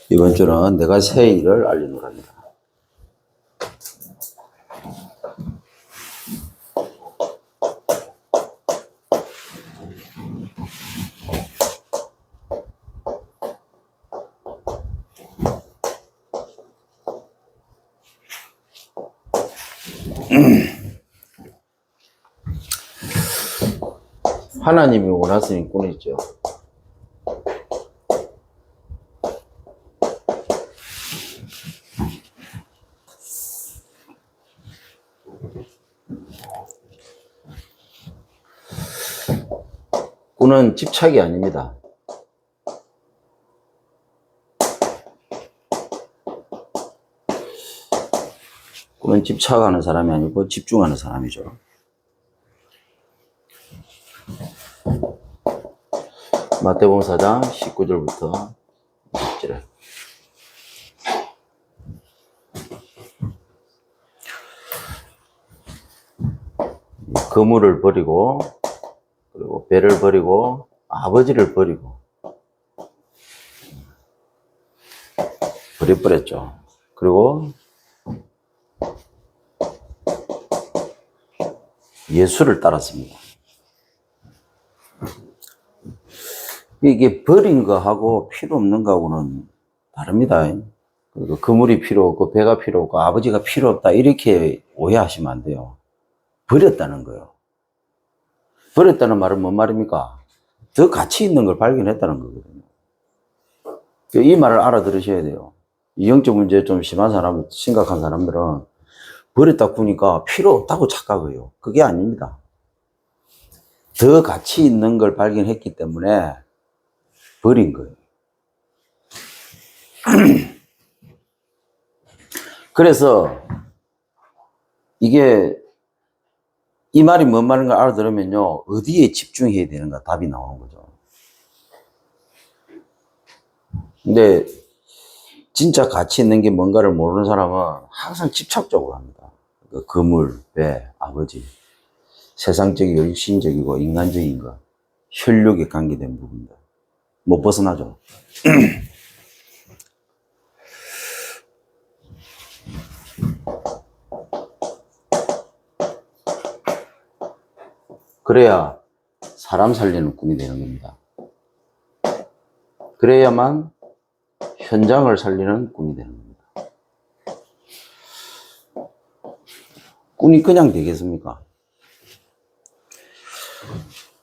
이번 주는 내가 새 일을 알리노랍니다. 하나님이 원하시는 꾼이죠. 꾼은 집착이 아닙니다. 꾼은 집착하는 사람이 아니고 집중하는 사람이죠. 마태복음 4장 19절부터 20절. 그물을 버리고, 그리고 배를 버리고, 아버지를 버리고, 버려버렸죠. 그리고 예수를 따랐습니다. 이게 버린 거하고 필요 없는 거하고는 다릅니다. 그리고 그물이 필요 없고 배가 필요 없고 아버지가 필요 없다 이렇게 오해하시면 안 돼요. 버렸다는 거예요. 버렸다는 말은 뭔 말입니까? 더 가치 있는 걸 발견했다는 거거든요. 이 말을 알아들으셔야 돼요. 이 영적 문제 좀 심한 사람, 심각한 사람들은 버렸다 꾸니까 필요 없다고 착각해요. 그게 아닙니다. 더 가치 있는 걸 발견했기 때문에 버린 거예요. 그래서 이게 이 말이 뭔 말인가 알아들으면요, 어디에 집중해야 되는가 답이 나오는 거죠. 근데 진짜 가치 있는 게 뭔가를 모르는 사람은 항상 집착적으로 합니다. 그 그물, 배, 아버지, 세상적이고 육신적이고 인간적인 것, 혈육에 관계된 부분들 못 벗어나죠. 그래야 사람 살리는 꿈이 되는 겁니다. 그래야만 현장을 살리는 꿈이 되는 겁니다. 꿈이 그냥 되겠습니까?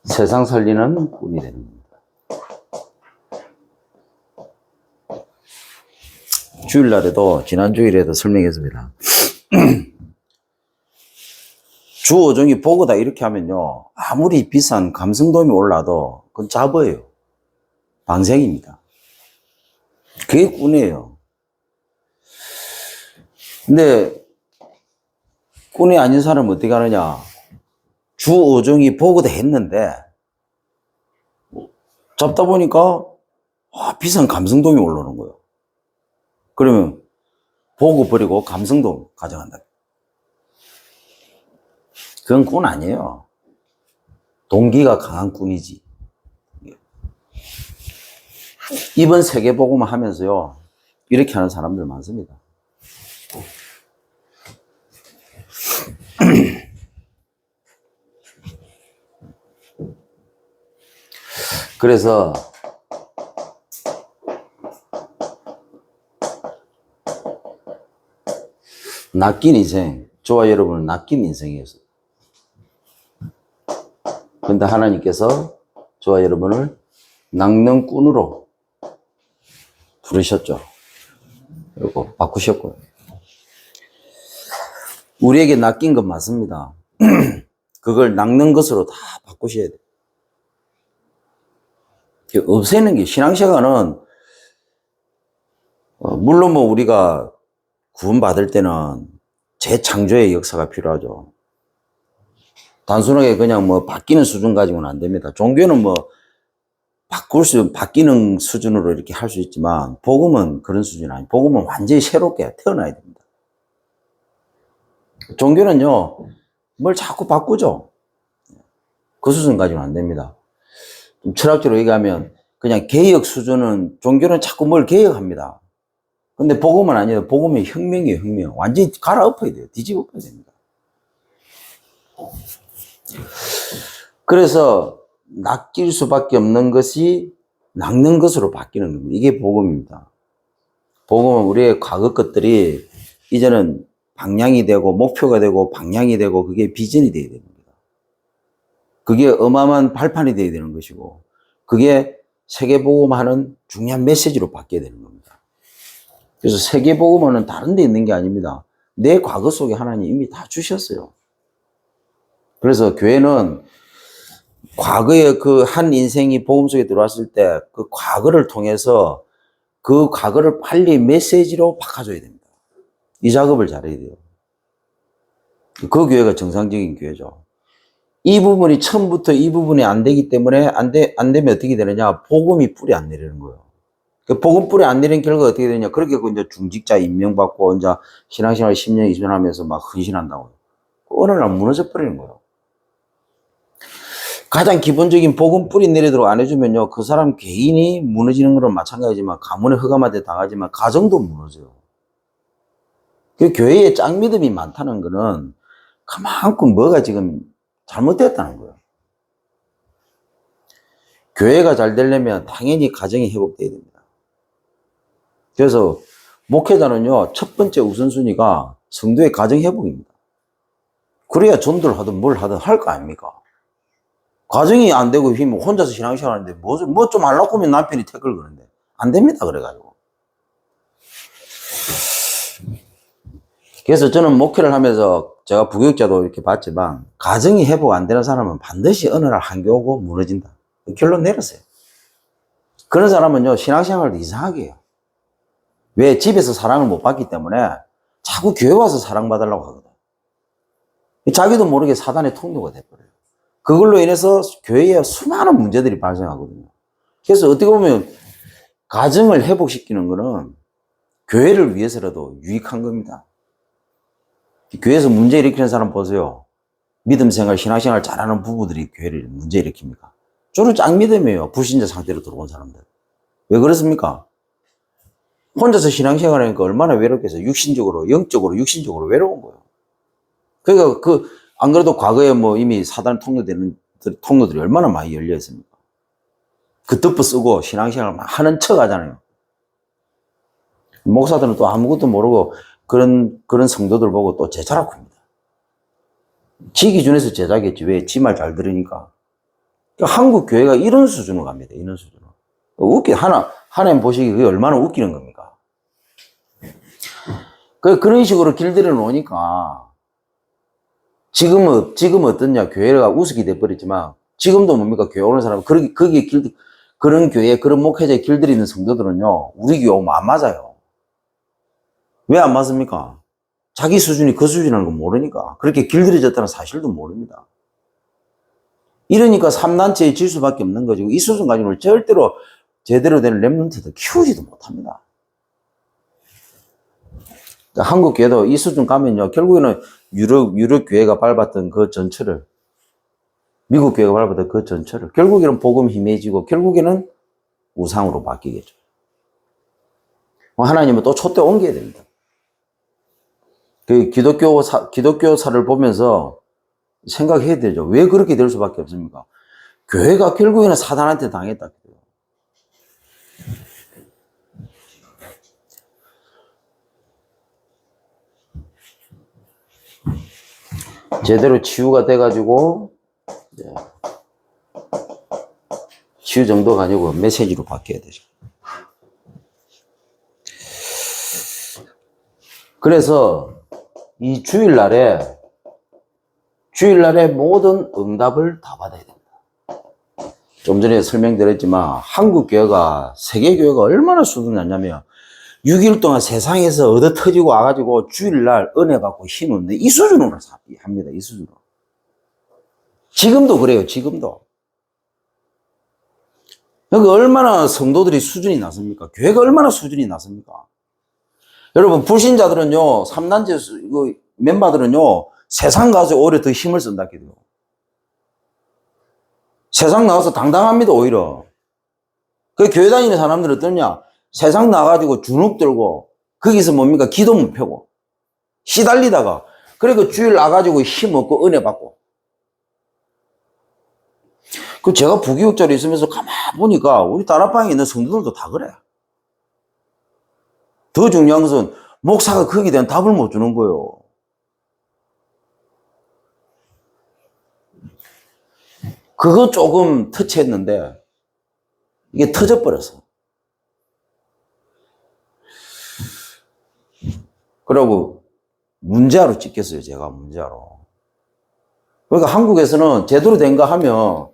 세상 살리는 꿈이 되는 겁니다. 주일날에도, 지난 주일에도 설명했습니다. 주 5종이 보고다 이렇게 하면요, 아무리 비싼 감성돔이 올라도 그건 잡어요. 방생입니다. 그게 꾼이에요. 근데 꾼이 아닌 사람은 어떻게 하느냐? 주 5종이 보고다 했는데 잡다 보니까 비싼 감성돔이 올라오는 거예요. 그러면 보고 버리고 감성돔 가져간다. 그건 꾼 아니에요. 동기가 강한 꾼이지. 이번 세계복음을 하면서요, 이렇게 하는 사람들 많습니다. 그래서 낚인 인생, 저와 여러분은 낚인 인생이었어요. 그런데 하나님께서 저와 여러분을 낚는 꾼으로 부르셨죠. 그리고 바꾸셨고요. 우리에게 낚인 건 맞습니다. 그걸 낚는 것으로 다 바꾸셔야 돼요. 없애는 게, 신앙생활은 물론 뭐 우리가 구원받을 때는 재창조의 역사가 필요하죠. 단순하게 그냥 뭐 바뀌는 수준 가지고는 안 됩니다. 종교는 뭐 바뀌는 수준으로 이렇게 할 수 있지만, 복음은 그런 수준이 아니에요. 복음은 완전히 새롭게 태어나야 됩니다. 종교는요, 뭘 자꾸 바꾸죠. 그 수준 가지고는 안 됩니다. 좀 철학적으로 얘기하면 그냥 개혁 수준은, 종교는 자꾸 뭘 개혁합니다. 근데 복음은 아니에요. 복음은 혁명이에요, 혁명. 완전히 갈아엎어야 돼요. 뒤집어 엎어야 됩니다. 그래서 낚일 수밖에 없는 것이 낚는 것으로 바뀌는 겁니다. 이게 복음입니다. 복음은 우리의 과거 것들이 이제는 방향이 되고 목표가 되고 방향이 되고 그게 비전이 되어야 됩니다. 그게 어마어마한 발판이 되어야 되는 것이고 그게 세계복음화는 중요한 메시지로 바뀌어야 되는 겁니다. 그래서 세계복음화는 다른 데 있는 게 아닙니다. 내 과거 속에 하나님 이미 다 주셨어요. 그래서 교회는 과거에 그 한 인생이 복음 속에 들어왔을 때 그 과거를 통해서 그 과거를 빨리 메시지로 바꿔줘야 됩니다. 이 작업을 잘해야 돼요. 그 교회가 정상적인 교회죠. 이 부분이 처음부터 이 부분이 안 되기 때문에 안 되면 어떻게 되느냐? 복음이 뿌리 안 내리는 거예요. 그 복음 뿌리 안 내리는 결과가 어떻게 되냐? 그렇게 이제 중직자 임명받고 이제 신앙생활 10년, 20년 하면서 막 헌신한다고요. 어느 날 무너져 버리는 거예요. 가장 기본적인 복음 뿌리 내리도록 안 해주면요. 그 사람 개인이 무너지는 거랑 마찬가지지만 가문의 흑암한테 당하지만 가정도 무너져요. 그 교회에 짱믿음이 많다는 거는 그만큼 뭐가 지금 잘못됐다는 거예요. 교회가 잘 되려면 당연히 가정이 회복돼야 됩니다. 그래서 목회자는요, 첫 번째 우선순위가 성도의 가정 회복입니다. 그래야 전도를 하든 뭘 하든 할 거 아닙니까? 가정이 안 되고 힘 혼자서 신앙생활 하는데 뭐 좀 하려고 하면 남편이 태클 거는데 안 됩니다. 그래가지고. 그래서 저는 목회를 하면서 제가 부교육자도 이렇게 봤지만 가정이 회복 안 되는 사람은 반드시 어느 날 한계 오고 무너진다. 결론 내렸어요. 그런 사람은요, 신앙생활도 이상하게 해요. 왜? 집에서 사랑을 못 받기 때문에 자꾸 교회 와서 사랑받으려고 하거든. 자기도 모르게 사단의 통로가 돼버려요. 그걸로 인해서 교회에 수많은 문제들이 발생하거든요. 그래서 어떻게 보면 가정을 회복시키는 거는 교회를 위해서라도 유익한 겁니다. 교회에서 문제 일으키는 사람 보세요. 믿음 생활, 신앙생활 잘하는 부부들이 교회를 문제 일으킵니까? 주로 짱믿음이에요. 불신자 상태로 들어온 사람들. 왜 그렇습니까? 혼자서 신앙생활 하니까 얼마나 외롭겠어요. 육신적으로, 영적으로, 육신적으로 외로운 거예요. 그러니까 안 그래도 과거에 뭐 이미 사단 통로들이 얼마나 많이 열려 있습니까? 그 덮어 쓰고 신앙생활 막 하는 척 하잖아요. 목사들은 또 아무것도 모르고 그런 성도들 보고 또 제자라고 합니다. 지 기준에서 제자겠지. 왜? 지 말 잘 들으니까. 그러니까 한국 교회가 이런 수준으로 갑니다. 이런 수준으로. 하나님 보시기 그게 얼마나 웃기는 겁니까? 그런 식으로 길들여 놓으니까 지금 어떠냐? 교회가 우습게 돼버렸지만 지금도 뭡니까? 교회 오는 사람 그런 교회, 그런 목회자에 길들이는 성도들은요, 우리 교회 오면 안 맞아요. 왜 안 맞습니까? 자기 수준이 그 수준이라는 걸 모르니까. 그렇게 길들여졌다는 사실도 모릅니다. 이러니까 3단체에 질 수밖에 없는 거죠. 이 수준 가지고는 절대로 제대로 된 렘넌트들 키우지도 못합니다. 그러니까 한국 교회도 이 수준 가면요, 결국에는 유럽 교회가 밟았던 그 전철을, 미국 교회가 밟았던 그 전철을, 결국에는 복음 힘해지고, 결국에는 우상으로 바뀌겠죠. 하나님은 또 촛대 옮겨야 됩니다. 그 기독교사를 보면서 생각해야 되죠. 왜 그렇게 될 수밖에 없습니까? 교회가 결국에는 사단한테 당했다. 제대로 치유가 돼가지고, 치유 정도가 아니고 메시지로 바뀌어야 되죠. 그래서 이 주일날에 모든 응답을 다 받아야 됩니다. 좀 전에 설명드렸지만 한국 교회가, 세계 교회가 얼마나 수준이 낮냐면 6일 동안 세상에서 얻어 터지고 와가지고 주일날 은혜 받고 힘 얻는데 이 수준으로 합니다. 이 수준으로. 지금도 그래요. 지금도. 그러니까 얼마나 성도들이 수준이 낮습니까? 교회가 얼마나 수준이 낮습니까? 여러분, 불신자들은요, 3단체 멤버들은요, 세상 가서 오히려 더 힘을 쓴다 해요. 세상 나가서 당당합니다, 오히려. 그 교회 다니는 사람들은 어떠냐? 세상 나가지고 주눅 들고, 거기서 뭡니까? 기도 못 펴고, 시달리다가, 그리고 주일 나가지고 힘 얻고 은혜 받고. 그 제가 부교육자로 있으면서 가만 보니까 우리 다락방에 있는 성도들도 다 그래. 더 중요한 것은 목사가 거기에 대한 답을 못 주는 거예요. 그거 조금 터치했는데 이게 터져버렸어. 그리고 문자로 찍혔어요. 제가 문자로. 그러니까 한국에서는 제대로 된가 하면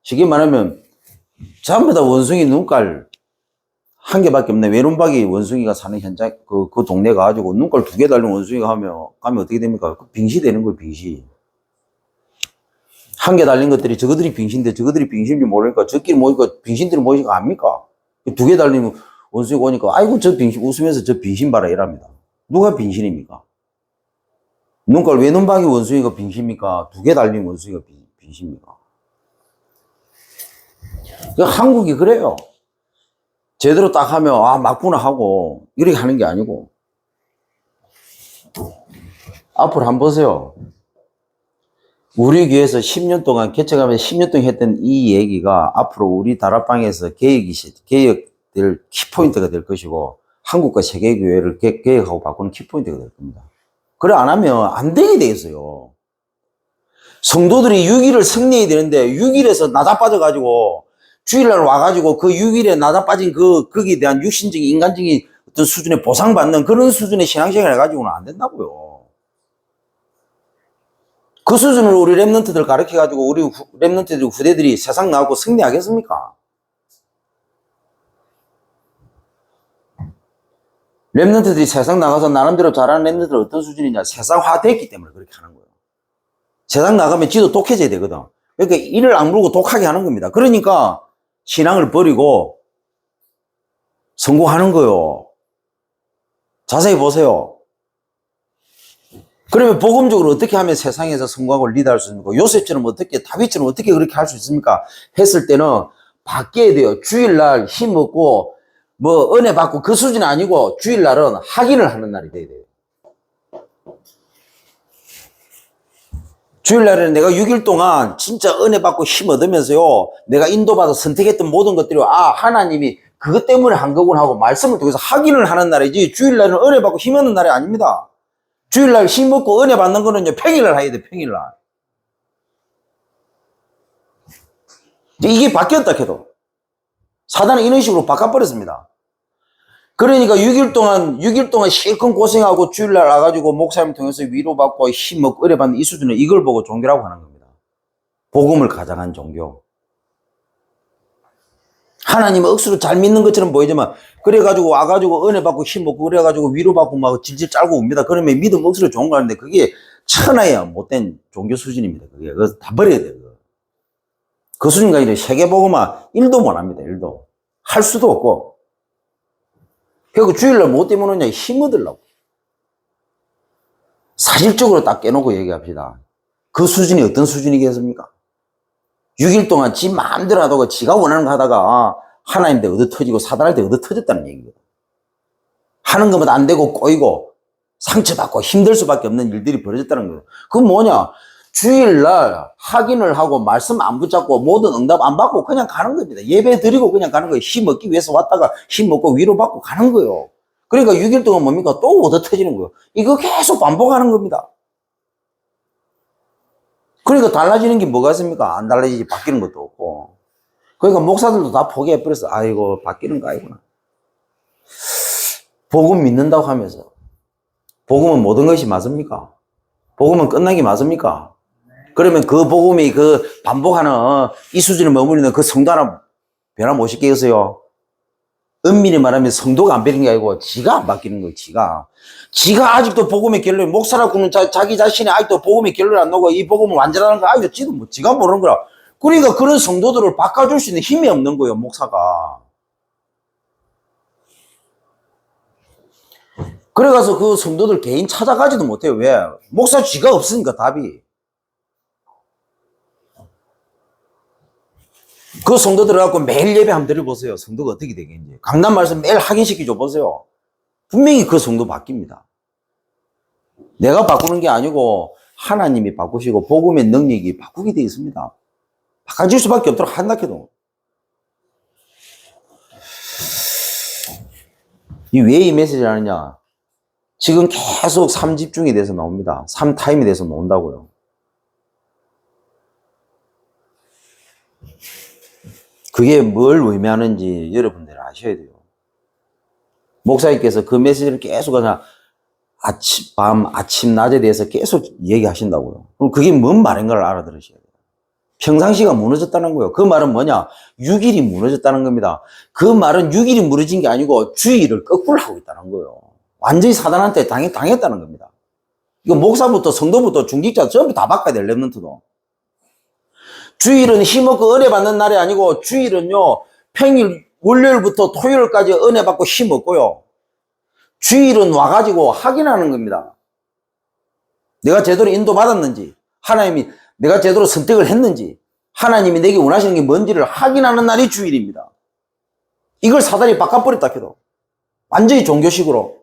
쉽게 말하면 전부 다 원숭이 눈깔 한 개밖에 없네. 외눈박이 원숭이가 사는 현장, 그 동네 가가지고 눈깔 2개 달린 원숭이가 가면 어떻게 됩니까? 빙시 되는 거예요, 빙시. 한 개 달린 것들이 저거들이 빙신인데 저거들이 빙신인지 모르니까 저끼리 모이니까 빙신들이 모이니까 압니까? 2개 달린 원숭이가 오니까 아이고 저 빙신, 웃으면서 저 빙신 봐라 이랍니다. 누가 빙신입니까? 눈깔 외눈박이 원숭이가 빙신입니까? 2개 달린 원숭이가 빙신입니까? 한국이 그래요. 제대로 딱 하면 아 맞구나 하고 이렇게 하는 게 아니고 앞으로 한번 보세요. 우리 교회에서 10년 동안 개척하면서 10년 동안 했던 이 얘기가 앞으로 우리 다락방에서 개혁될 키포인트가 될 것이고 한국과 세계교회를 개혁하고 바꾸는 키포인트가 될 겁니다. 그래 안 하면 안 되게 돼 있어요. 성도들이 6일을 승리해야 되는데 6일에서 나자빠져가지고 주일날 와가지고 그 6일에 나자빠진 거기에 대한 육신적인 인간적인 어떤 수준의 보상받는 그런 수준의 신앙생활을 해가지고는 안 된다고요. 그 수준으로 우리 랩런트들 가르쳐가지고 우리 랩런트들 후대들이 세상 나가고 승리하겠습니까? 랩런트들이 세상 나가서 나름대로 잘하는 랩런트들 어떤 수준이냐? 세상화됐기 때문에 그렇게 하는 거예요. 세상 나가면 지도 독해져야 되거든. 그러니까 이를 악물고 독하게 하는 겁니다. 그러니까 신앙을 버리고 성공하는 거예요. 자세히 보세요. 그러면 복음적으로 어떻게 하면 세상에서 성공하고 리드할 수 있습니까? 요셉처럼 어떻게, 다윗처럼 어떻게 그렇게 할 수 있습니까? 했을 때는 바뀌어야 돼요. 주일날 힘 얻고 뭐 은혜 받고 그 수준이 아니고 주일날은 확인을 하는 날이 돼야 돼요. 주일날에는 내가 6일 동안 진짜 은혜 받고 힘 얻으면서요, 내가 인도받아 선택했던 모든 것들이 하나님이 그것 때문에 한 거구나 하고 말씀을 통해서 확인을 하는 날이지, 주일날은 은혜 받고 힘 얻는 날이 아닙니다. 주일날 힘 얻고 은혜 받는 거는요, 평일날 해야 돼, 평일날. 이게 바뀌었다 해도 사단은 이런 식으로 바꿔버렸습니다. 그러니까 6일 동안 실컷 고생하고 주일날 와가지고 목사님 통해서 위로받고 힘 얻고 은혜 받는 이 수준은 이걸 보고 종교라고 하는 겁니다. 복음을 가장한 종교. 하나님 억수로 잘 믿는 것처럼 보이지만, 그래가지고 와가지고 은혜 받고 힘 얻고 그래가지고 위로받고 막 질질 짤고 옵니다. 그러면 믿음 억수로 좋은 거 하는데 그게 천하야 못된 종교 수준입니다. 그게. 그래서 다 버려야 돼요. 그 수준이 아니라 세계복음화 1도 못 합니다. 1도. 할 수도 없고. 그리고 주일날 뭐 때문에 오냐? 힘 얻으려고. 사실적으로 딱 깨놓고 얘기합시다. 그 수준이 어떤 수준이겠습니까? 6일 동안 지 마음대로 하다가 지가 원하는 거 하다가 하나님한테 얻어 터지고 사단한테 얻어 터졌다는 얘기거든. 하는 것마다 안 되고 꼬이고 상처받고 힘들 수밖에 없는 일들이 벌어졌다는 거예요. 그건 뭐냐? 주일날 확인을 하고 말씀 안 붙잡고 모든 응답 안 받고 그냥 가는 겁니다. 예배 드리고 그냥 가는 거예요. 힘 얻기 위해서 왔다가 힘 얻고 위로받고 가는 거예요. 그러니까 6일 동안 뭡니까? 또 얻어 터지는 거예요. 이거 계속 반복하는 겁니다. 그러니까 달라지는 게 뭐가 있습니까? 안 달라지지, 바뀌는 것도 없고. 그러니까 목사들도 다 포기해버렸어. 아이고, 바뀌는 거 아니구나. 복음 믿는다고 하면서 복음은 모든 것이 맞습니까? 복음은 끝난 게 맞습니까? 그러면 그 복음이 그 반복하는 이 수준에 머무르는 그 성도 하나 변화 못 시키겠어요? 은밀히 말하면 성도가 안 변하는 게 아니고 지가 안 바뀌는 거예요. 지가 아직도 복음의 결론이, 목사라고 하는 자기 자신이 아직도 복음의 결론이 안 나고 이 복음을 완전하는 거 아직도 지도 뭐 지가 모르는 거라. 그러니까 그런 성도들을 바꿔줄 수 있는 힘이 없는 거예요, 목사가. 그래가서 그 성도들 개인 찾아가지도 못해요. 왜? 목사 지가 없으니까 답이. 그 성도 들어가고 매일 예배 한번 드려보세요. 성도가 어떻게 되겠는지. 강단 말씀 매일 확인시키줘 보세요. 분명히 그 성도 바뀝니다. 내가 바꾸는 게 아니고 하나님이 바꾸시고 복음의 능력이 바꾸게 되어 있습니다. 바꿔질 수밖에 없도록 한다 해도. 이 왜 이 메시지를 하느냐. 지금 계속 3집중에 대해서 나옵니다. 3타임에 대해서 나온다고요. 그게 뭘 의미하는지 여러분들 아셔야 돼요. 목사님께서 그 메시지를 계속 그냥 아침, 낮에 대해서 계속 얘기하신다고요. 그럼 그게 뭔 말인가를 알아들으셔야 돼요. 평상시가 무너졌다는 거예요. 그 말은 뭐냐? 6일이 무너졌다는 겁니다. 그 말은 6일이 무너진 게 아니고 주일을 거꾸로 하고 있다는 거예요. 완전히 사단한테 당했다는 겁니다. 이거 목사부터 성도부터 중직자 전부 다 바꿔야 될 랩런트도. 주일은 힘없고 은혜 받는 날이 아니고 주일은요, 평일, 월요일부터 토요일까지 은혜 받고 힘없고요. 주일은 와가지고 확인하는 겁니다. 내가 제대로 인도받았는지, 하나님이 내가 제대로 선택을 했는지, 하나님이 내게 원하시는 게 뭔지를 확인하는 날이 주일입니다. 이걸 사단이 바꿔버렸다 해도. 완전히 종교식으로.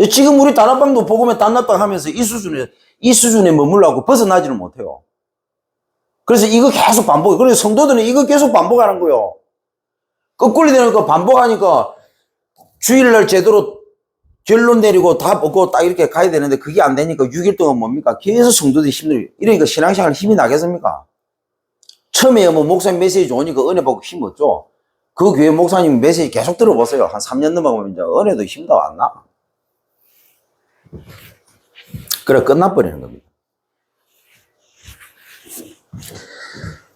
지금 우리 다락방도 복음의 단락방 하면서 이 수준에 머물라고 벗어나지를 못해요. 그래서 이거 계속 반복해. 그래서 성도들은 이거 계속 반복하는 거예요. 거꾸로 되는 거 반복하니까 주일날 제대로 결론 내리고 답 얻고 딱 이렇게 가야 되는데 그게 안 되니까 6일 동안 뭡니까? 계속 성도들이 힘들어요. 이러니까 신앙생활 힘이 나겠습니까? 처음에 뭐 목사님 메시지 오니까 은혜 받고 힘 얻죠. 그 교회 목사님 메시지 계속 들어보세요. 한 3년 넘어가면 이제 은혜도 힘도 안 나. 그래 끝나버리는 겁니다.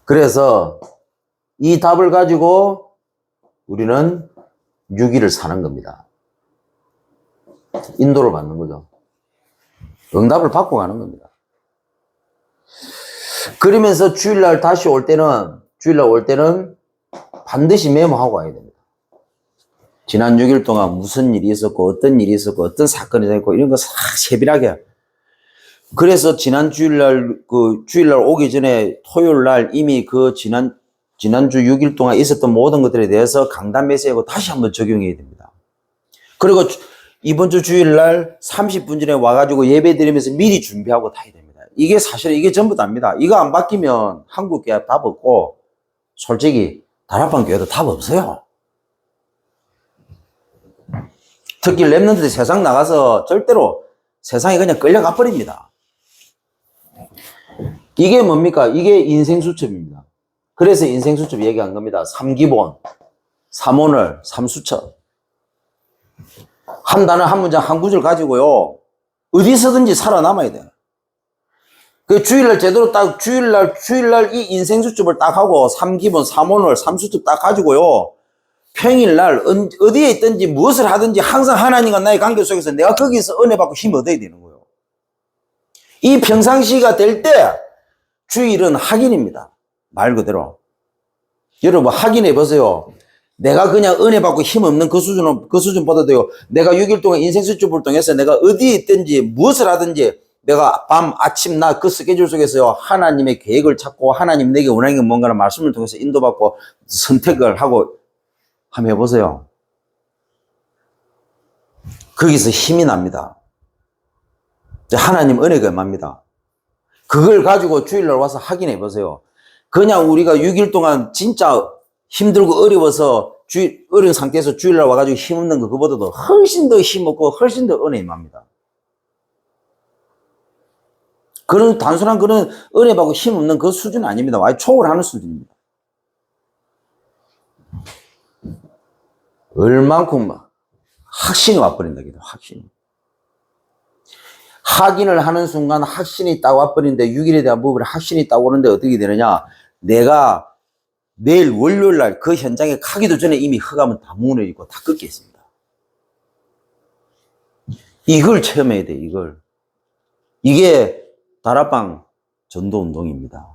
그래서 이 답을 가지고 우리는 6일을 사는 겁니다. 인도를 받는 거죠. 응답을 받고 가는 겁니다. 그러면서 주일날 다시 올 때는 반드시 메모하고 와야 됩니다. 지난 6일 동안 무슨 일이 있었고 어떤 일이 있었고 어떤 사건이 있었고 이런 거 싹 세밀하게. 그래서 지난 주일날 오기 전에 토요일날 이미 지난주 6일 동안 있었던 모든 것들에 대해서 강단 메시지하고 다시 한번 적용해야 됩니다. 그리고 이번 주 주일날 30분 전에 와가지고 예배 드리면서 미리 준비하고 타야 됩니다. 이게 사실은 이게 전부 다입니다. 이거 안 바뀌면 한국 교회 답 없고 솔직히 다락방 교회도 답 없어요. 특히 랩런트들 세상 나가서 절대로 세상에 그냥 끌려가 버립니다. 이게 뭡니까? 이게 인생수첩입니다. 그래서 인생수첩 얘기한 겁니다. 3기본, 3오늘, 3수첩. 한 단어, 한 문장, 한 구절 가지고요. 어디서든지 살아남아야 돼요. 그 주일날 제대로 주일날 이 인생수첩을 딱 하고 3기본, 3오늘, 3수첩 딱 가지고요. 평일날 어디에 있든지 무엇을 하든지 항상 하나님과 나의 관계 속에서 내가 거기서 은혜 받고 힘 얻어야 되는 거예요. 이 평상시가 될 때 주일은 확인입니다. 말 그대로. 여러분 확인해 보세요. 내가 그냥 은혜 받고 힘 없는 그 수준보다도요. 내가 6일 동안 인생 수첩을 통해서 내가 어디에 있든지 무엇을 하든지 내가 밤, 아침, 낮 그 스케줄 속에서요. 하나님의 계획을 찾고 하나님 내게 원하는 게 뭔가를 말씀을 통해서 인도받고 선택을 하고 한번 해보세요. 거기서 힘이 납니다. 하나님 은혜가 임합니다. 그걸 가지고 주일날 와서 확인해 보세요. 그냥 우리가 6일 동안 진짜 힘들고 어려워서 어려운 상태에서 주일날 와가지고 힘없는 거 그보다도 훨씬 더 힘없고 훨씬 더 은혜 임합니다. 그런 단순한 그런 은혜 받고 힘없는 그 수준은 아닙니다. 아예 초월하는 수준입니다. 얼만큼 확신이 와버린다. 확신이. 확인을 하는 순간 확신이 딱 와버리는데 6일에 대한 부분에 확신이 딱 오는데 어떻게 되느냐. 내가 내일 월요일날 그 현장에 가기도 전에 이미 흑암은 다 무너지고 다 꺾여 있습니다. 이걸 체험해야 돼. 이걸. 이게 다락방 전도운동입니다.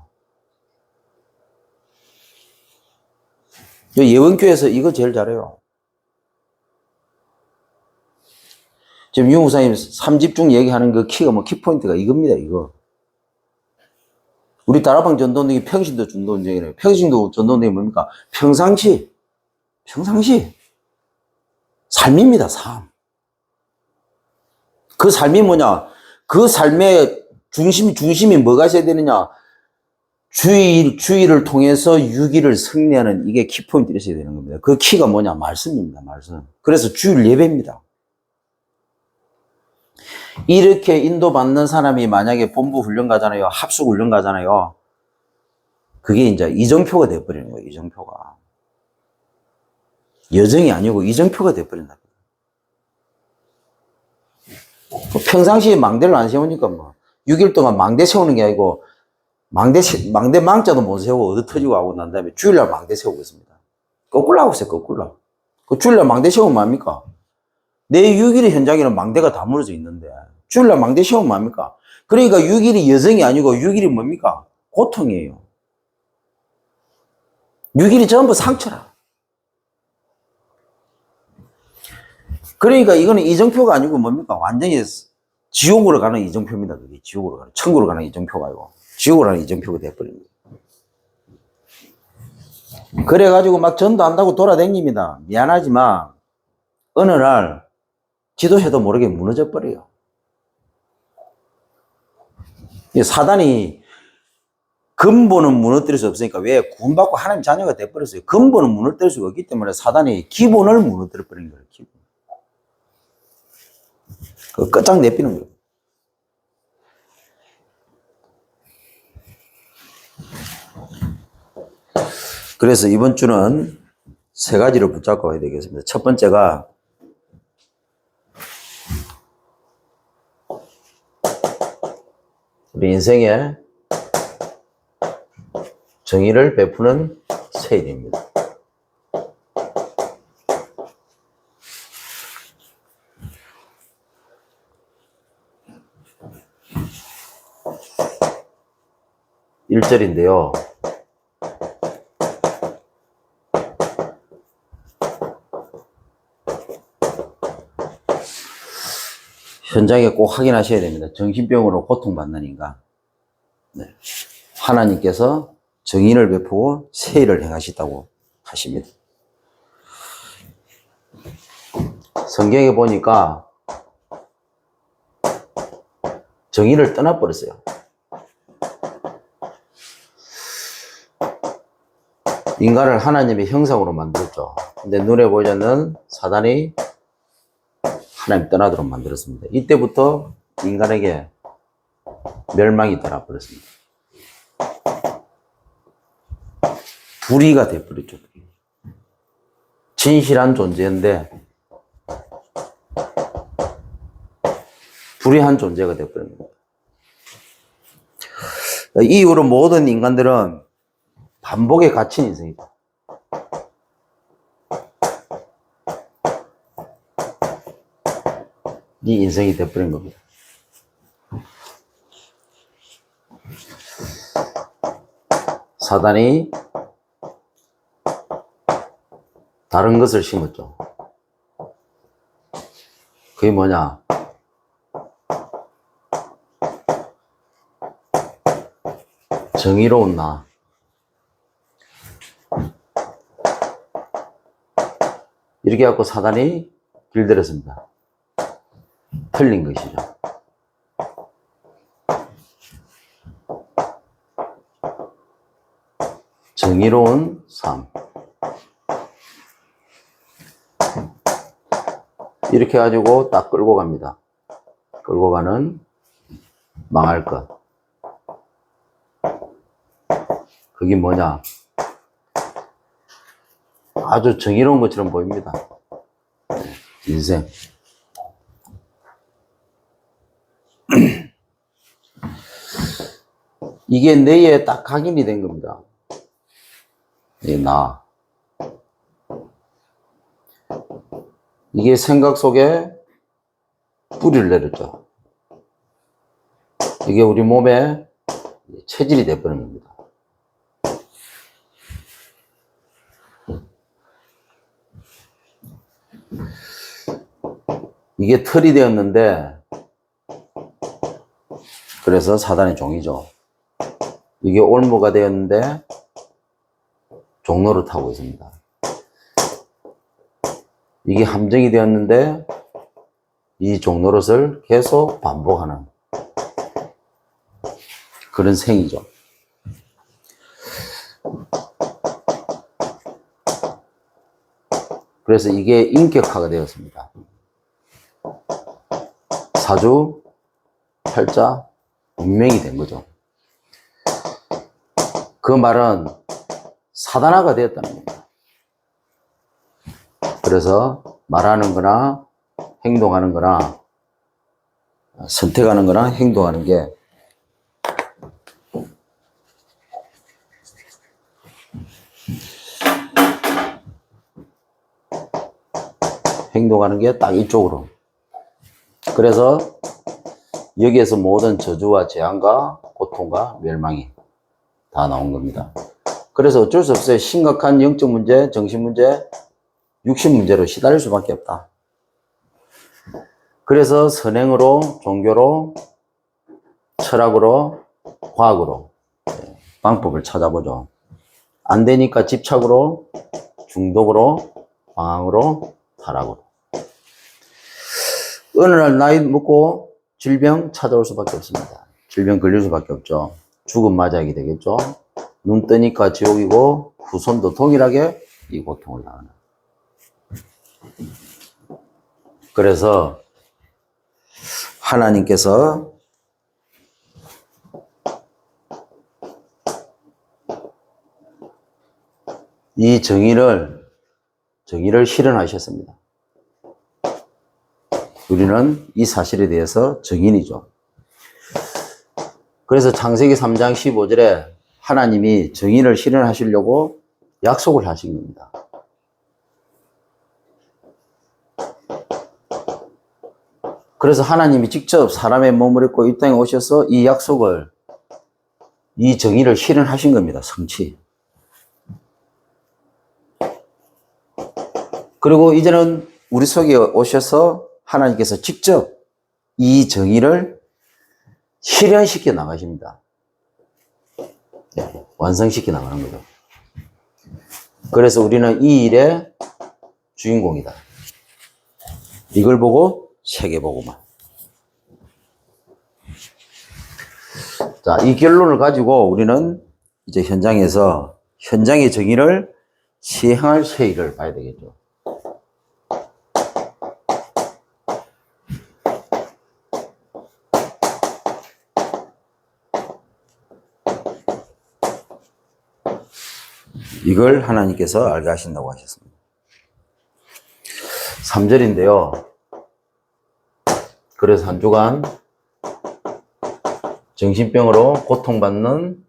예원교회에서 이거 제일 잘해요. 지금 유목사님 3집중 얘기하는 그 키포인트가 이겁니다, 이거. 우리 다락방 전도운동이 평신도 전도운동이래요. 평신도 전도운동이 뭡니까? 평상시 삶입니다. 삶. 그 삶이 뭐냐? 그 삶의 중심이 뭐가 있어야 되느냐? 주의를 통해서 유기를 승리하는 이게 키포인트가 있어야 되는 겁니다. 그 키가 뭐냐? 말씀입니다. 말씀. 그래서 주일 예배입니다. 이렇게 인도받는 사람이 만약에 본부 훈련 가잖아요. 합숙 훈련 가잖아요. 그게 이제 이정표가 돼버리는 거예요. 이정표가. 여정이 아니고 이정표가 돼버린다. 평상시에 망대를 안 세우니까 뭐 6일 동안 망대 세우는 게 아니고 망대 망자도 못 세우고 얻어 터지고 하고 난 다음에 주일날 망대 세우고 있습니다. 거꾸로 하고 있어요. 거꾸로. 그 주일날 망대 세우면 뭡니까? 내 6일의 현장에는 망대가 다 무너져 있는데 주일날 망대 세우면 뭡니까? 그러니까 6일이 여정이 아니고 6일이 뭡니까? 고통이에요. 6일이 전부 상처라. 그러니까 이거는 이정표가 아니고 뭡니까? 완전히 지옥으로 가는 이정표입니다. 그게 지옥으로 가는, 천국으로 가는 이정표가 아니고 지옥으로 가는 이정표가 돼버립니다. 그래가지고 막 전도 한다고 돌아다닙니다. 미안하지만 어느 날 지도해도 모르게 무너져 버려요. 사단이 근본은 무너뜨릴 수 없으니까 왜 구원받고 하나님 자녀가 돼버렸어요. 근본은 무너뜨릴 수가 없기 때문에 사단이 기본을 무너뜨려 버리는 거예요. 기본. 그 끝장 내피는 거예요. 그래서 이번 주는 세 가지를 붙잡고 가야 되겠습니다. 첫 번째가 우리 인생에 정의를 베푸는 세일입니다. (1절인데요) 현장에 꼭 확인하셔야 됩니다. 정신병으로 고통받는 인간. 네. 하나님께서 정의를 베푸고 세일을 행하시다고 하십니다. 성경에 보니까 정의를 떠나버렸어요. 인간을 하나님의 형상으로 만들었죠. 근데 눈에 보이지 않는 사단이 하나님 떠나도록 만들었습니다. 이때부터 인간에게 멸망이 떠나버렸습니다. 불의가 돼버렸죠. 진실한 존재인데 불의한 존재가 돼버린 겁니다. 이 이후로 모든 인간들은 반복에 갇힌 인생이다. 네 인생이 돼버린 겁니다. 사단이 다른 것을 심었죠. 그게 뭐냐? 정의로운 나. 이렇게 해갖고 사단이 길들였습니다. 틀린 것이죠. 정의로운 삶. 이렇게 해가지고 딱 끌고 갑니다. 끌고 가는 망할 것. 그게 뭐냐? 아주 정의로운 것처럼 보입니다. 인생. 이게 내에 딱 각인이 된 겁니다. 이 나. 이게 생각 속에 뿌리를 내렸죠. 이게 우리 몸에 체질이 돼버린 겁니다. 이게 털이 되었는데, 그래서 사단의 종이죠. 이게 올무가 되었는데 종로를 타고 있습니다. 이게 함정이 되었는데 이 종노릇을 계속 반복하는 그런 생이죠. 그래서 이게 인격화가 되었습니다. 사주, 팔자, 운명이 된 거죠. 그 말은 사단화가 되었다는 겁니다. 그래서 말하는 거나 행동하는 거나 선택하는 거나 행동하는 게 딱 이쪽으로. 그래서 여기에서 모든 저주와 재앙과 고통과 멸망이 다 나온 겁니다. 그래서 어쩔 수 없어요. 심각한 영적 문제, 정신 문제, 육신 문제로 시달릴 수밖에 없다. 그래서 선행으로, 종교로, 철학으로, 과학으로 방법을 찾아보죠. 안 되니까 집착으로, 중독으로, 방황으로, 타락으로. 어느 날 나이 먹고 질병 찾아올 수밖에 없습니다. 질병 걸릴 수밖에 없죠. 죽음 맞이하게 되겠죠. 눈 뜨니까 지옥이고 후손도 동일하게 이 고통을 당하는. 그래서 하나님께서 이 정의를 실현하셨습니다. 우리는 이 사실에 대해서 증인이죠. 그래서 창세기 3장 15절에 하나님이 정의를 실현하시려고 약속을 하신 겁니다. 그래서 하나님이 직접 사람의 몸을 입고 이 땅에 오셔서 이 약속을, 이 정의를 실현하신 겁니다. 성취. 그리고 이제는 우리 속에 오셔서 하나님께서 직접 이 정의를 실현시켜 나가십니다. 완성시켜 나가는 거죠. 그래서 우리는 이 일의 주인공이다. 이걸 보고 세계보고만. 자, 이 결론을 가지고 우리는 이제 현장에서 현장의 정의를 시행할 세일을 봐야 되겠죠. 이걸 하나님께서 알게 하신다고 하셨습니다. 3절인데요. 그래서 한 주간 정신병으로 고통받는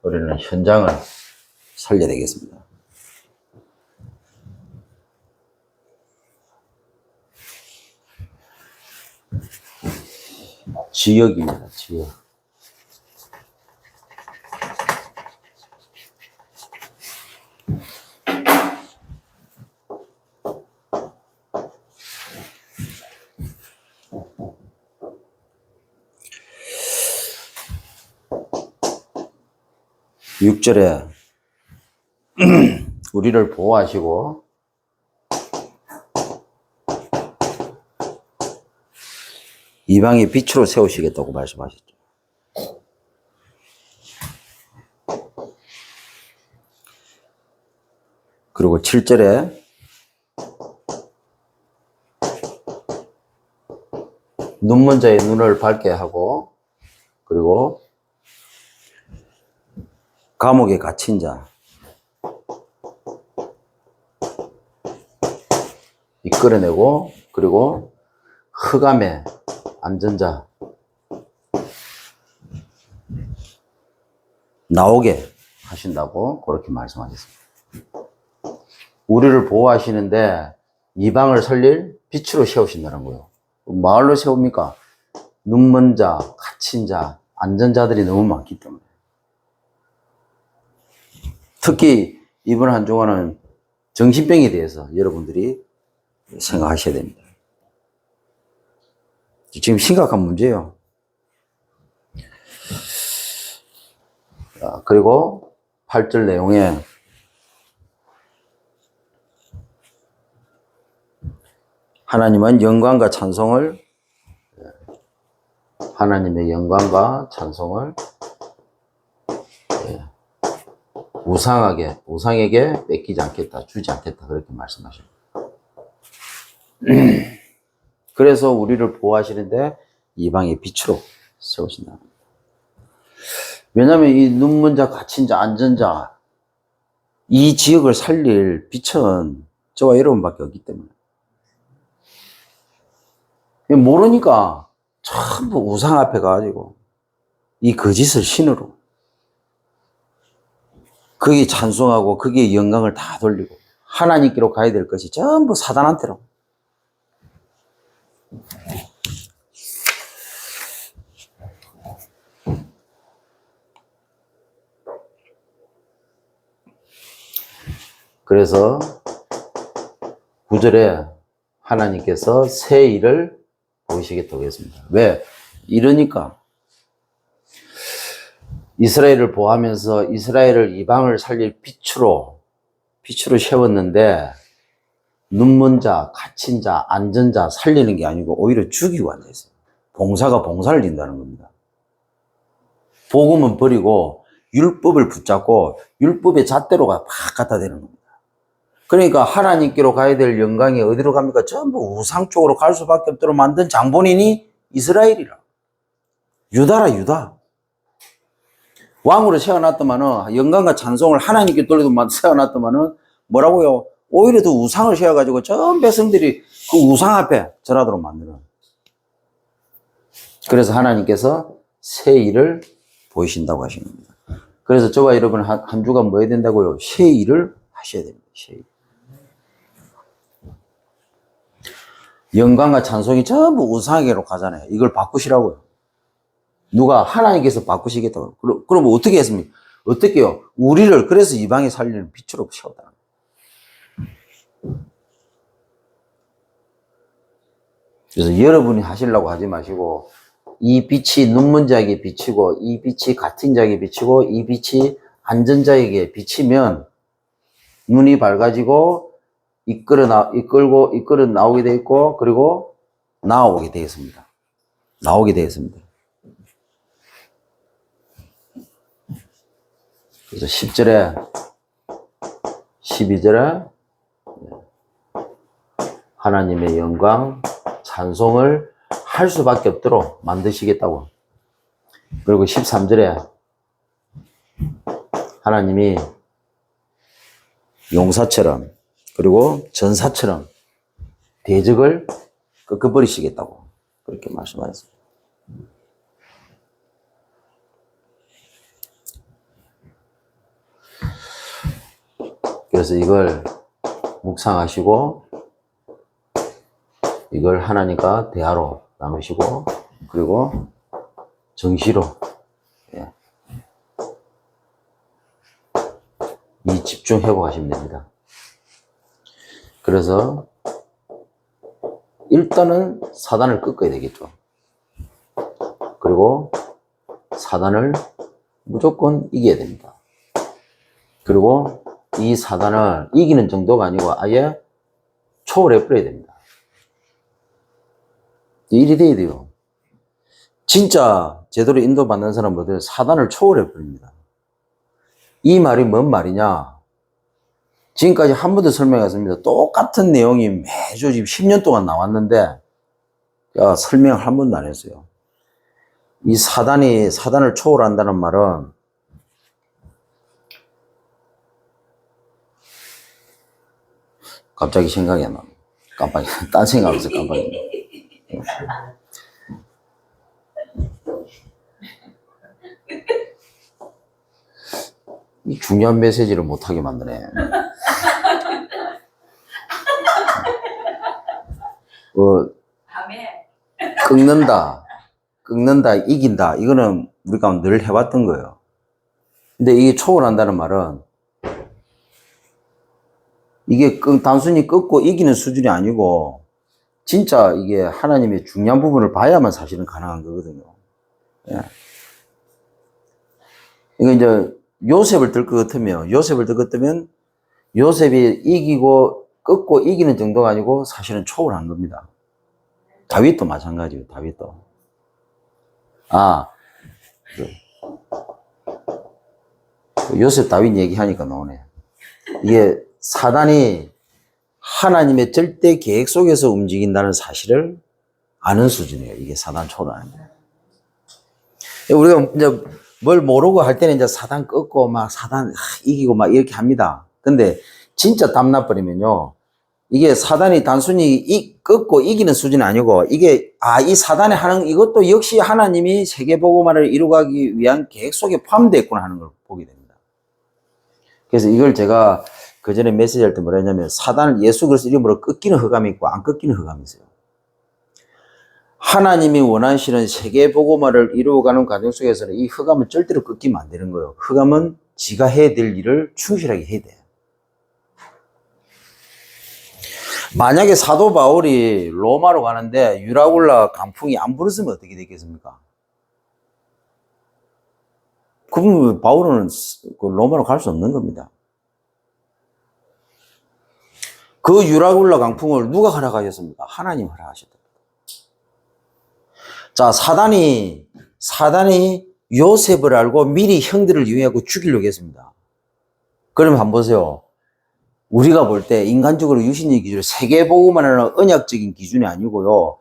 우리는 현장을 살려야 되겠습니다. 지역입니다. 지역. 육절에 우리를 보호하시고 이방의 빛으로 세우시겠다고 말씀하셨죠. 그리고 7절에 눈먼 자의 눈을 밝게 하고, 그리고 감옥에 갇힌 자 이끌어내고, 그리고 흑암에 앉은 자 나오게 하신다고 그렇게 말씀하셨습니다. 우리를 보호하시는데 이방을 살릴 빛으로 세우신다는 거예요. 마을로 세웁니까? 눈먼 자, 갇힌 자, 앉은 자들이 너무 많기 때문에. 특히 이번 한 주간은 정신병에 대해서 여러분들이 생각하셔야 됩니다. 지금 심각한 문제예요. 그리고 8절 내용에 하나님은 영광과 찬송을 하나님의 영광과 찬송을 우상에게 뺏기지 않겠다, 주지 않겠다 그렇게 말씀하십니다. 그래서 우리를 보호하시는데 이방의 빛으로 세우신다. 왜냐하면 이 눈먼 자, 갇힌 자, 앉은 자, 이 지역을 살릴 빛은 저와 여러분밖에 없기 때문에 모르니까 전부 우상 앞에 가가지고 이 거짓을 신으로 거기에 찬송하고 거기에 영광을 다 돌리고 하나님께로 가야 될 것이 전부 사단한테로. 그래서 9절에 하나님께서 새 일을 보이시겠다고 했습니다. 왜? 이러니까 이스라엘을 보호하면서 이스라엘을 이방을 살릴 빛으로 세웠는데 눈먼 자, 갇힌 자, 앉은 자 살리는 게 아니고 오히려 죽이고 앉아있어요. 봉사가 봉사를 린다는 겁니다. 복음은 버리고 율법을 붙잡고 율법의 잣대로 막 갖다 대는 겁니다. 그러니까 하나님께로 가야 될 영광이 어디로 갑니까? 전부 우상 쪽으로 갈 수밖에 없도록 만든 장본인이 이스라엘이라. 유다라, 유다. 왕으로 세워놨더만은 영광과 찬송을 하나님께 돌리도 세워놨더만은 뭐라고요? 오히려 더 우상을 세워가지고 전 백성들이 그 우상 앞에 절하도록 만드는. 그래서 하나님께서 새 일을 보이신다고 하신 겁니다. 그래서 저와 여러분 한 주간 뭐 해야 된다고요? 새 일을 하셔야 됩니다. 새 일. 영광과 찬송이 전부 우상에게로 가잖아요. 이걸 바꾸시라고요. 누가 하나님께서 바꾸시겠다고. 그럼 어떻게 했습니까? 어떻게요? 우리를 그래서 이방에 살리는 빛으로 세웠다. 그래서 여러분이 하시려고 하지 마시고 이 빛이 눈먼 자에게 비치고 이 빛이 갇힌 자에게 비치고 이 빛이 앉은 자에게 비치면 눈이 밝아지고 이끌어 나오게 돼 있고 그리고 나오게 되겠습니다. 나오게 되겠습니다. 그래서 10절에 12절에 하나님의 영광 찬송을 할 수밖에 없도록 만드시겠다고. 그리고 13절에 하나님이 용사처럼 그리고 전사처럼 대적을 꺾어버리시겠다고 그렇게 말씀하셨습니다. 그래서 이걸 묵상하시고 이걸 하나님과 대화로 나누시고 그리고 정시로 이 집중 회복하시면 됩니다. 그래서 일단은 사단을 꺾어야 되겠죠. 그리고 사단을 무조건 이겨야 됩니다. 그리고 이 사단을 이기는 정도가 아니고 아예 초월해버려야 됩니다. 일이 돼야 돼요. 진짜 제대로 인도받는 사람들 사단을 초월해버립니다. 이 말이 뭔 말이냐? 지금까지 한 번도 설명했습니다. 똑같은 내용이 매주 지금 10년 동안 나왔는데 설명을 한 번도 안 했어요. 이 사단을 초월한다는 말은 갑자기 생각이 안 나. 깜빡이. 딴 생각하면서 깜빡이. 이 중요한 메시지를 못하게 만드네. 꺾는다, 이긴다. 이거는 우리가 늘 해왔던 거예요. 근데 이게 초월한다는 말은 이게 단순히 꺾고 이기는 수준이 아니고 진짜 이게 하나님의 중요한 부분을 봐야만 사실은 가능한 거거든요. 예. 이거 이제 요셉을 들 것 같으면, 요셉이 이기고, 꺾고 이기는 정도가 아니고 사실은 초월한 겁니다. 다윗도 마찬가지예요, 다윗도. 요셉 다윗 얘기하니까 나오네. 이게 사단이 하나님의 절대 계획 속에서 움직인다는 사실을 아는 수준이에요. 이게 사단 초월하는 거예요. 우리가 이제 뭘 모르고 할 때는 이제 사단 꺾고 막 사단 이기고 막 이렇게 합니다. 근데 진짜 땀 나버리면요. 이게 사단이 단순히 꺾고 이기는 수준이 아니고 이게 이 사단이 하는 이것도 역시 하나님이 세계복음화를 이루기 위한 계획 속에 포함되어 있구나 하는 걸 보게 됩니다. 그래서 이걸 제가 그 전에 메시지 할 때 뭐라 했냐면 사단을 예수 그리스도 이름으로 꺾이는 흑암이 있고 안 꺾이는 흑암이 있어요. 하나님이 원하시는 세계복음화를 이루어가는 과정 속에서는 이 흑암은 절대로 꺾이면 안 되는 거예요. 흑암은 지가 해야 될 일을 충실하게 해야 돼요. 만약에 사도 바울이 로마로 가는데 유라굴라 강풍이 안 불었으면 어떻게 됐겠습니까? 그러면 바울은 로마로 갈 수 없는 겁니다. 그 유라굴라 강풍을 누가 허락하셨습니까? 하나님 허락하셨다. 자, 사단이 요셉을 알고 미리 형들을 유인하고 죽이려고 했습니다. 그러면 한번 보세요. 우리가 볼 때 인간적으로 유신의 기준으로 세계복음화는 언약적인 기준이 아니고요.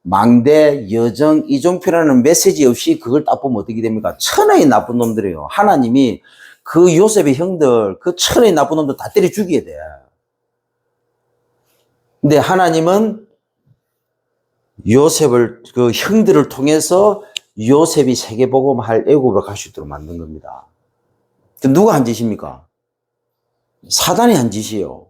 망대, 여정, 이종표라는 메시지 없이 그걸 딱 보면 어떻게 됩니까? 천하의 나쁜 놈들이에요. 하나님이 그 요셉의 형들, 그 천하의 나쁜 놈들 다 때려 죽여야 돼. 근데 하나님은 요셉을, 그 형들을 통해서 요셉이 세계복음화할 애굽으로 갈 수 있도록 만든 겁니다. 누가 한 짓입니까? 사단이 한 짓이에요.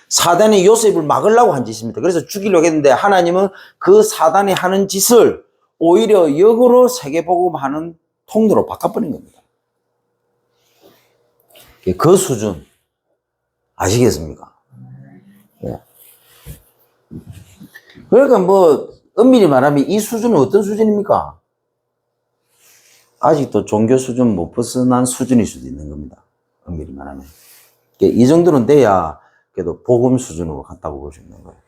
사단이 요셉을 막으려고 한 짓입니다. 그래서 죽이려고 했는데 하나님은 그 사단이 하는 짓을 오히려 역으로 세계복음하는 통로로 바꿔버린 겁니다. 그 수준 아시겠습니까? 네. 그러니까 뭐 엄밀히 말하면 이 수준은 어떤 수준입니까? 아직도 종교 수준 못 벗어난 수준일 수도 있는 겁니다. 엄밀히 말하면. 이 정도는 돼야 그래도 복음 수준으로 갔다고 볼 수 있는 거예요.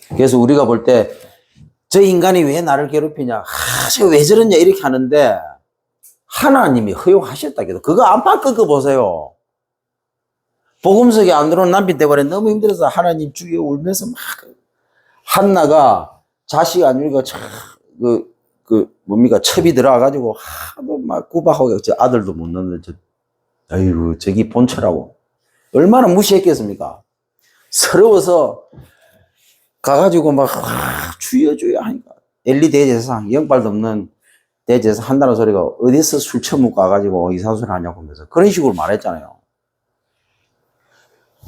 그래서 우리가 볼 때 저 인간이 왜 나를 괴롭히냐, 저 왜 저러냐 이렇게 하는데 하나님이 허용하셨다. 그거 안팎 꺾어보세요. 복음석에 안 들어온 남편 때문에 너무 힘들어서 하나님 주위에 울면서 막 한나가 자식 안 주니까 뭡니까 첩이 들어와가지고 하도 막 구박하고 저 아들도 못 낳는데 아이고 저기 본처라고 얼마나 무시했겠습니까? 서러워서 가가지고 막 주여 하니까 엘리 대제사장 영발도 없는 대제사장 한다는 소리가 어디서 술 처먹고 가가지고 이상한 소리 하냐고 하면서 그런 식으로 말했잖아요.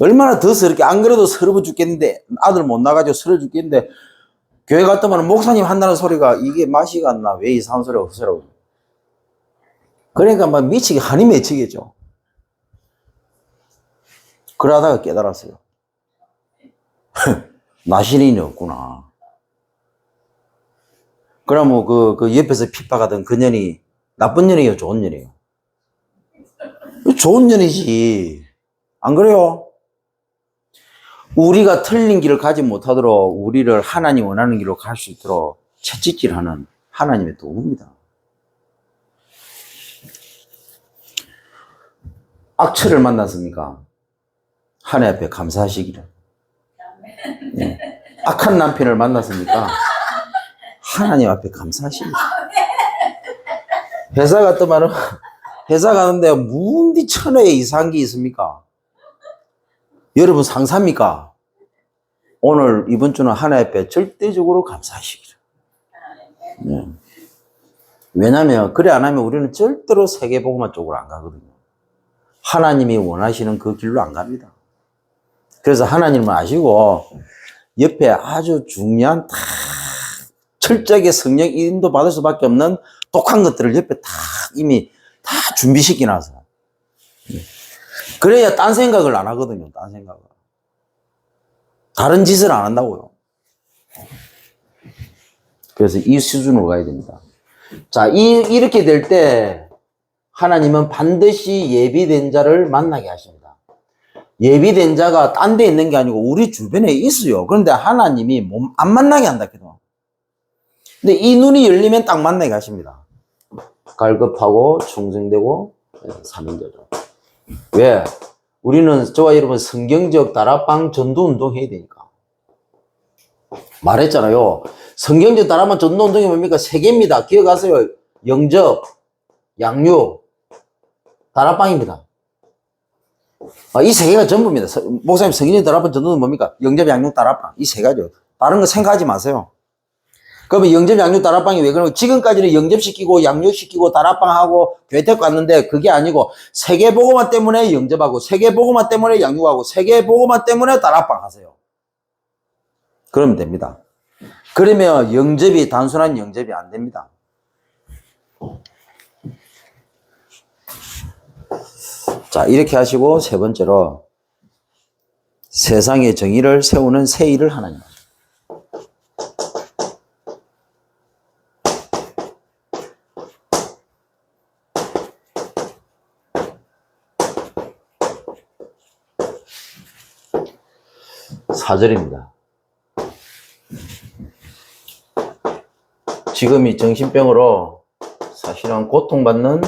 얼마나 더 서럽게 안 그래도 서러워 죽겠는데 아들 못 나가지고 서러워 죽겠는데 교회 갔더만 목사님 한다는 소리가 이게 맛이 안 나 왜 이상한 소리가 없으라고 그러니까 막 미치게 한이 맺히겠죠. 그러다가 깨달았어요. 나 신인이 없구나. 그러면 그 옆에서 핍박하던 그 년이 나쁜 년이에요? 좋은 년이에요? 좋은 년이지. 안 그래요? 우리가 틀린 길을 가지 못하도록 우리를 하나님 원하는 길로 갈 수 있도록 채찍질하는 하나님의 도구입니다. 악처를 만났습니까? 하나님 앞에 감사하시기를. 네. 악한 남편을 만났습니까? 하나님 앞에 감사하시기를. 회사 갔더만은 회사 가는데 무언디 천하의 이상한 게 있습니까? 여러분 상사입니까? 오늘 이번 주는 하나님 앞에 절대적으로 감사하시기를. 네. 왜냐하면 그래 안 하면 우리는 절대로 세계복음화 쪽으로 안 가거든요. 하나님이 원하시는 그 길로 안 갑니다. 그래서 하나님은 아시고 옆에 아주 중요한 다 철저하게 성령 인도 받을 수밖에 없는 독한 것들을 옆에 다 이미 다 준비시켜 놔서 그래야 딴 생각을 안 하거든요. 딴 생각을. 다른 짓을 안 한다고요. 그래서 이 수준으로 가야 됩니다. 자, 이렇게 될 때 하나님은 반드시 예비된 자를 만나게 하십니다. 예비된 자가 딴 데 있는 게 아니고 우리 주변에 있어요. 그런데 하나님이 안 만나게 한다 해도. 근데 이 눈이 열리면 딱 만나게 하십니다. 갈급하고 충성되고 사명자죠. 왜? 우리는 저와 여러분 성경적 다락방 전도운동 해야 되니까. 말했잖아요. 성경적 다락방 전도운동이 뭡니까? 세 개입니다. 기억하세요. 영접, 양육, 다락방입니다. 이 세 개가 전부입니다. 목사님 성경적 다락방 전도는 뭡니까? 영접, 양육, 다락방. 이 세 가지요. 다른 거 생각하지 마세요. 그러면 영접, 양육, 다락방이 왜 그러면 지금까지는 영접시키고 양육시키고 다락방하고 교회 데리고 갔는데 그게 아니고 세계보고만 때문에 영접하고 세계보고만 때문에 양육하고 세계보고만 때문에 다락방 하세요. 그러면 됩니다. 그러면 영접이 단순한 영접이 안 됩니다. 자, 이렇게 하시고 세 번째로 세상의 정의를 세우는 새 일을 하나님. 사절입니다. 지금 이 정신병으로 사실은 고통받는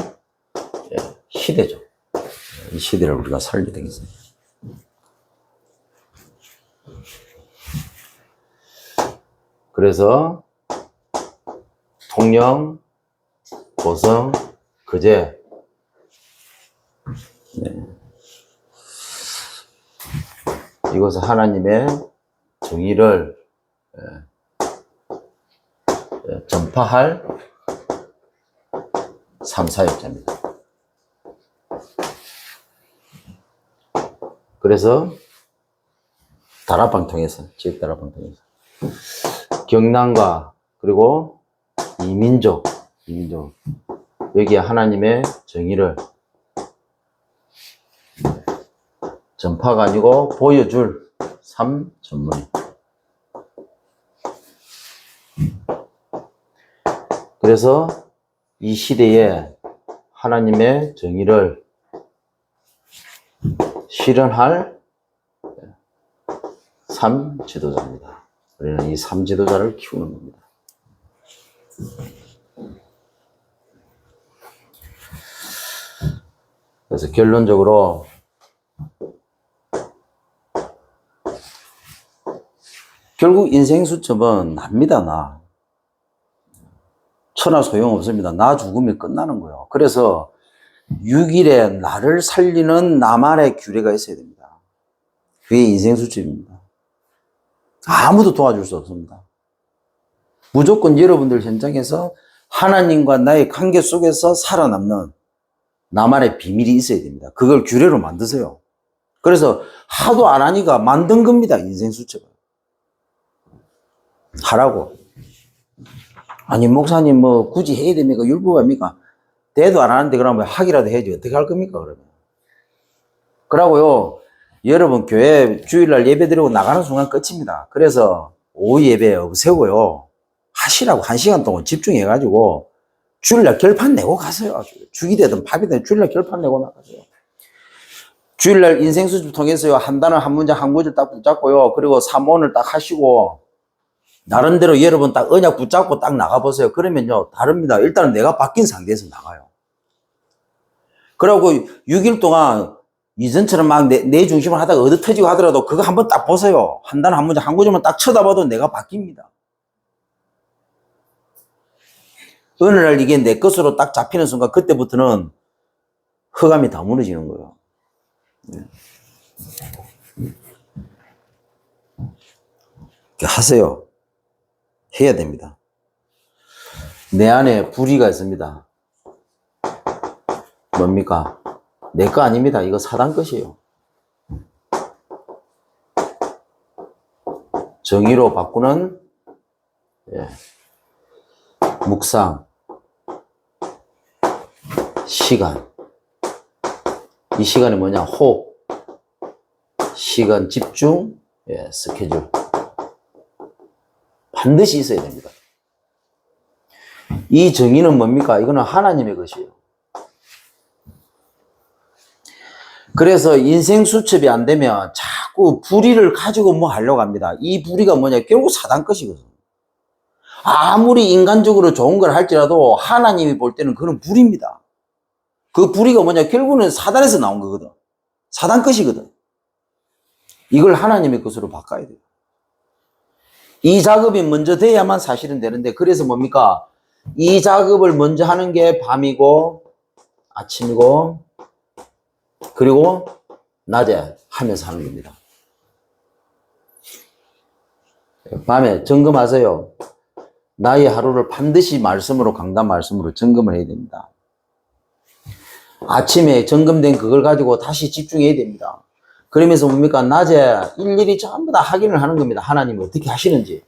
시대죠. 이 시대를 우리가 살려야 되겠어요. 그래서 통영, 고성, 거제 이것은 하나님의 정의를 전파할 3, 4역자입니다. 그래서 다락방 통해서, 지역 다락방 통해서 경남과 그리고 이민족 여기에 하나님의 정의를 전파가 아니고 보여줄 삶 전문이. 그래서 이 시대에 하나님의 정의를 실현할 삶 지도자입니다. 우리는 이 삶 지도자를 키우는 겁니다. 그래서 결론적으로 결국 인생 수첩은 납니다. 나. 천하 소용없습니다. 나 죽으면 끝나는 거예요. 그래서 6일에 나를 살리는 나만의 규례가 있어야 됩니다. 그게 인생 수첩입니다. 아무도 도와줄 수 없습니다. 무조건 여러분들 현장에서 하나님과 나의 관계 속에서 살아남는 나만의 비밀이 있어야 됩니다. 그걸 규례로 만드세요. 그래서 하도 안 하니까 만든 겁니다. 인생 수첩을. 하라고. 아니 목사님 뭐 굳이 해야 됩니까? 율법입니까? 대도 안 하는데 그러면 하기라도 해야지. 어떻게 할 겁니까 그러면? 그러고요. 여러분 교회 주일날 예배 드리고 나가는 순간 끝입니다. 그래서 오후 예배 없애고요. 하시라고 1시간 동안 집중해가지고 주일날 결판 내고 가세요. 죽이 되든 밥이 되든 주일날 결판 내고 나가세요. 주일날 인생수첩 통해서요. 한 단어 한 문장 한 구절 딱 붙잡고요. 그리고 사모언을 딱 하시고 나름대로 여러분 딱 언약 붙잡고 딱 나가보세요. 그러면요, 다릅니다. 일단은 내가 바뀐 상태에서 나가요. 그러고 6일 동안 이전처럼 막 내 중심을 하다가 얻어터지고 하더라도 그거 한번 딱 보세요. 한 단어 한 문장 한 구절만 딱 쳐다봐도 내가 바뀝니다. 어느 날 이게 내 것으로 딱 잡히는 순간 그때부터는 흑암이 다 무너지는 거예요. 하세요. 해야 됩니다. 내 안에 불의가 있습니다. 뭡니까? 내 거 아닙니다. 이거 사단 것이에요. 정의로 바꾸는 묵상, 시간. 이 시간이 뭐냐? 호흡, 시간 집중, 스케줄. 반드시 있어야 됩니다. 이 정의는 뭡니까? 이거는 하나님의 것이에요. 그래서 인생 수첩이 안 되면 자꾸 불의를 가지고 뭐 하려고 합니다. 이 불의가 뭐냐? 결국 사단 것이거든. 아무리 인간적으로 좋은 걸 할지라도 하나님이 볼 때는 그건 불의입니다. 그 불의가 뭐냐? 결국은 사단에서 나온 거거든. 사단 것이거든. 이걸 하나님의 것으로 바꿔야 돼요. 이 작업이 먼저 돼야만 사실은 되는데, 그래서 뭡니까? 이 작업을 먼저 하는 게 밤이고 아침이고 그리고 낮에 하면서 하는 겁니다. 밤에 점검하세요. 나의 하루를 반드시 말씀으로, 강단 말씀으로 점검을 해야 됩니다. 아침에 점검된 그걸 가지고 다시 집중해야 됩니다. 그러면서 뭡니까? 낮에 일일이 전부 다 확인을 하는 겁니다. 하나님이 어떻게 하시는지.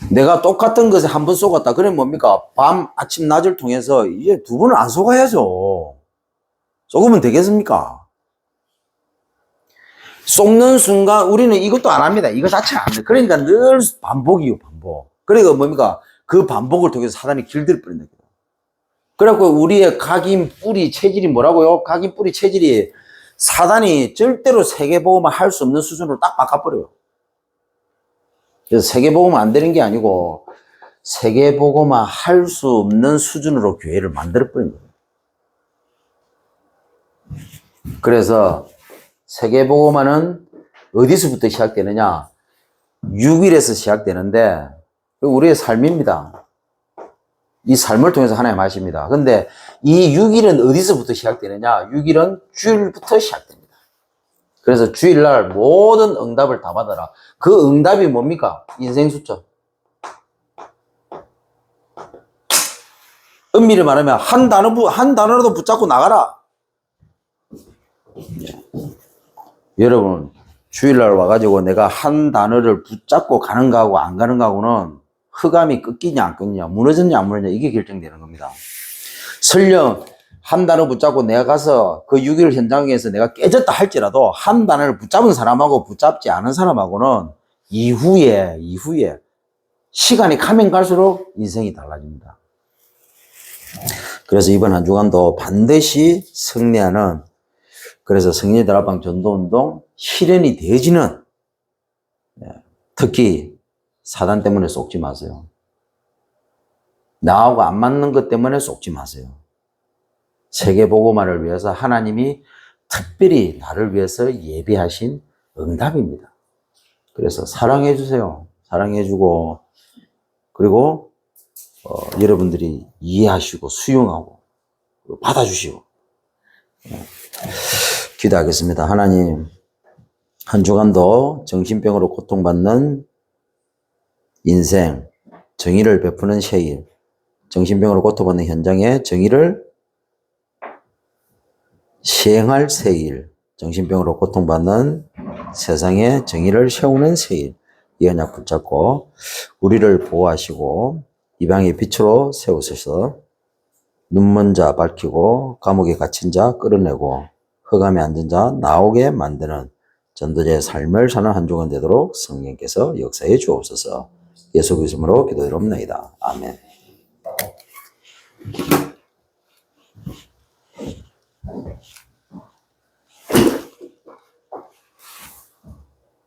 내가 똑같은 것에 한 번 속았다. 그러면 뭡니까? 밤, 아침, 낮을 통해서 이제 두 번은 안 속아야죠. 속으면 되겠습니까? 속는 순간 우리는 이것도 안 합니다. 이거 자체가 안 돼. 그러니까 늘 반복이요, 반복. 그러니까 뭡니까? 그 반복을 통해서 사단이 길들여 버린다. 그래갖고 우리의 각인 뿌리 체질이 뭐라고요? 각인 뿌리 체질이 사단이 절대로 세계복음을 할 수 없는 수준으로 딱 바꿔버려요. 그래서 세계복음은 안 되는 게 아니고 세계복음화 할 수 없는 수준으로 교회를 만들어버린 거예요. 그래서 세계복음화는 어디서부터 시작되느냐? 6일에서 시작되는데 우리의 삶입니다. 이 삶을 통해서 하나님 하십니다. 근데 이 6일은 어디서부터 시작되느냐? 6일은 주일부터 시작됩니다. 그래서 주일날 모든 응답을 다 받아라. 그 응답이 뭡니까? 인생 수첩. 엄밀히 말하면 한 단어라도 붙잡고 나가라. 여러분, 주일날 와가지고 내가 한 단어를 붙잡고 가는 거하고 안 가는 거하고는 흑암이 꺾이냐 안 꺾이냐, 무너졌냐 안 무너졌냐, 이게 결정되는 겁니다. 설령 한 단어 붙잡고 내가 가서 그 6일 현장에서 내가 깨졌다 할지라도 한 단어를 붙잡은 사람하고 붙잡지 않은 사람하고는 이후에 시간이 가면 갈수록 인생이 달라집니다. 그래서 이번 한 주간도 반드시 승리하는, 그래서 성리들 앞방 전도운동 실현이 되어지는, 특히 사단 때문에 속지 마세요. 나하고 안 맞는 것 때문에 속지 마세요. 세계복음화를 위해서 하나님이 특별히 나를 위해서 예비하신 응답입니다. 그래서 사랑해 주세요. 사랑해 주고, 그리고 여러분들이 이해하시고 수용하고 받아주시고. 기도하겠습니다. 하나님, 한 주간도 정신병으로 고통받는 인생, 정의를 베푸는 세일, 정신병으로 고통받는 현장에 정의를 시행할 세일, 정신병으로 고통받는 세상에 정의를 세우는 세일, 이 언약 붙잡고 우리를 보호하시고 이방의 빛으로 세우셔서 눈먼 자 밝히고 감옥에 갇힌 자 끌어내고 흑암에 앉은 자 나오게 만드는 전도자의 삶을 사는 한 주간 되도록 성령께서 역사해 주옵소서. 예수 그리스도로 기도드립니다. 아멘.